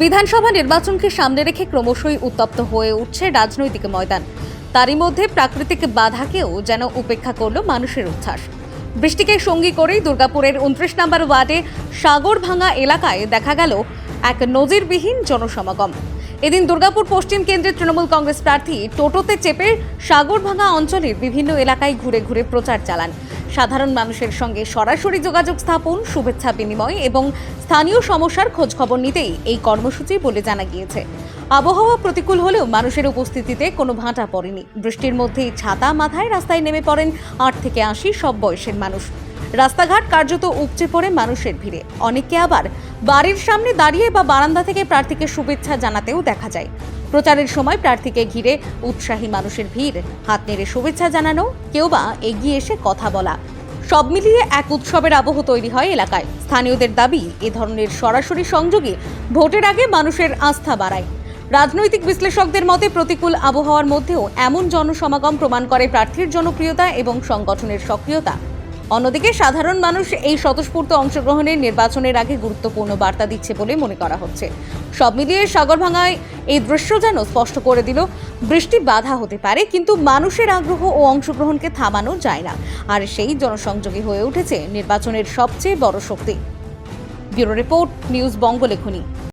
বিধানসভা নির্বাচনকে সামনে রেখে ক্রমশই উত্তপ্ত হয়ে উঠছে রাজনৈতিক ময়দান। তারই মধ্যে প্রাকৃতিক বাধাকেও যেন উপেক্ষা করল মানুষের উচ্ছ্বাস। বৃষ্টিকে সঙ্গী করেই দুর্গাপুরের 29 নম্বর ওয়ার্ডে সাগরভাঙা এলাকায় দেখা গেল এক নজিরবিহীন জনসমাগম। এদিন দুর্গাপুর পশ্চিম কেন্দ্রের তৃণমূল কংগ্রেস প্রার্থী টোটোতে চেপে সাগরভাঙা অঞ্চলের বিভিন্ন এলাকায় ঘুরে ঘুরে প্রচার চালান। সাধারণ মানুষের সঙ্গে সরাসরি যোগাযোগ স্থাপন, শুভেচ্ছা বিনিময় এবং স্থানীয় সমস্যার খোঁজখবর নিতেই এই কর্মসূচি বলে জানা গিয়েছে। আবহাওয়া প্রতিকূল হলেও মানুষের উপস্থিতিতে কোনো ভাঁটা পড়েনি। বৃষ্টির মধ্যেই ছাতা মাথায় রাস্তায় নেমে পড়েন 8 থেকে 80 সব বয়সের মানুষ। রাস্তাঘাট কার্যত উপচে পড়ে মানুষের ভিড়ে। অনেকে আবার বাড়ির সামনে দাঁড়িয়ে বা বারান্দা থেকে প্রার্থীকে শুভেচ্ছা জানাতেও দেখা যায়। প্রচারের সময় প্রার্থীকে ঘিরে উৎসাহী মানুষের ভিড়, হাত নেড়ে শুভেচ্ছা জানানো, কেউ বা এগিয়ে এসে কথা বলা, সব মিলিয়ে এক উৎসবের আবহ তৈরি হয় এলাকায়। স্থানীয়দের দাবি, এ ধরনের সরাসরি সংযোগে ভোটের আগে মানুষের আস্থা বাড়ায়। রাজনৈতিক বিশ্লেষকদের মতে প্রতিকূল আবহাওয়ার মধ্যেও এমন জনসমাগম প্রমাণ করে প্রার্থীর জনপ্রিয়তা এবং সংগঠনের সক্রিয়তা। অন্যদিকে সাধারণ মানুষ এই স্বতঃস্ফূর্ত অংশগ্রহণের নির্বাচনের আগে গুরুত্বপূর্ণ বার্তা দিচ্ছে বলে মনে করা হচ্ছে। সব মিলিয়ে সাগরভাঙায় এই দৃশ্য যেন স্পষ্ট করে দিল, বৃষ্টি বাধা হতে পারে, কিন্তু মানুষের আগ্রহ ও অংশগ্রহণকে থামানো যায় না। আর সেই জনসংযোগী হয়ে উঠেছে নির্বাচনের সবচেয়ে বড় শক্তি। Bureau report, news বঙ্গলেখনী।